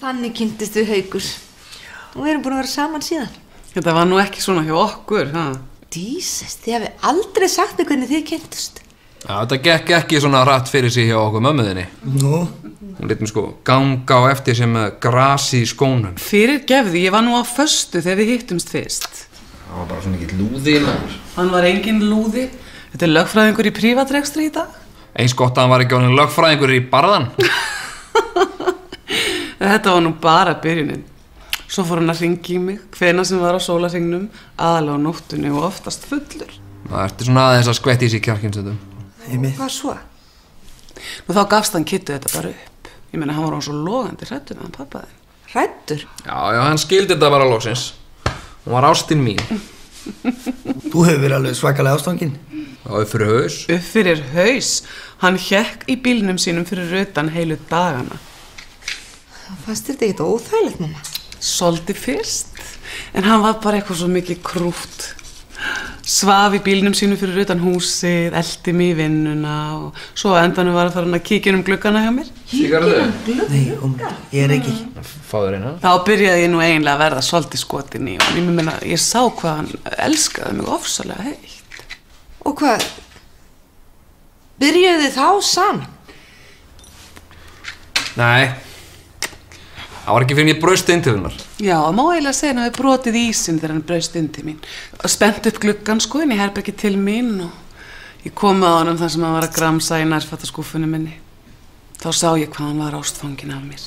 Þannig kynntist við Haukur. Og við erum búin að vera saman síðan. Þetta var nú ekki svona hjá okkur, ha? Jesus, þið hafið aldrei sagt mig hvernig þið kynntust. Já, þetta gekk ekki svona rætt fyrir sig hjá okkur mömmuðinni. Nú? Hún lét mig sko ganga á eftir sem með grasi í skónum. Fyrirgefðu, ég var nú á föstu þegar við hittumst fyrst. Það var bara svo mikill lúði maður. Hann var engin lúði. Þetta er lögfræðingur í prívatrekstri í dag. Eins gott að hann var ekki orðinn lögfræðingur í barðan. Þetta var nú bara byrjunin. Svo fór hann að hringi í mig, hvenær sem var á sólarhringnum, aðalega á nóttunni og oftast fullur. Það ertu svona aðeins að skvetti í sig kjarkinstöðum. Hvað svo? Nú þá gafst hann Kittu þetta bara upp. Ég meina, hann var hann svo logandi hræddur með hann pappa þinn. Hræddur? Já, hann skildi þetta bara loksins. Hún var ástin mín. Þú hefur verið alveg svakalega ástfangin. Já, upp fyrir haus. Upp fyrir haus? Hann hékk í bílnum sínum fyrir utan heilu dagana. Fannst þér þetta ekkert óþægilegt, mamma? Svolítið fyrst, en hann var bara eitthvað svo mikið krútt. Svaf í bílnum sínu fyrir utan húsið, eldi mig í vinnuna og svo á endanum var að fara hann að kíkja gluggana hjá mér. Sígarettu? Nei, ég er ekki. Fáðu reyna. Þá byrjaði ég nú eiginlega að verða svolítið skotin í og ég sá hvað hann elskaði mig ofsalega heitt. Og hvað? Byrjuðu þið þá saman? Nei. Það var ekki fyrir ég braust inn til hennar. Já, það má eiginlega segja að við brotið ísinn þegar hann braust inn til mín. Spennt upp gluggann sko inn í herbergi til mín og ég kom að honum þar sem hann var að gramsa í nærfattaskúffunni minni. Þá sá ég hvað hann var ástfanginn af mér.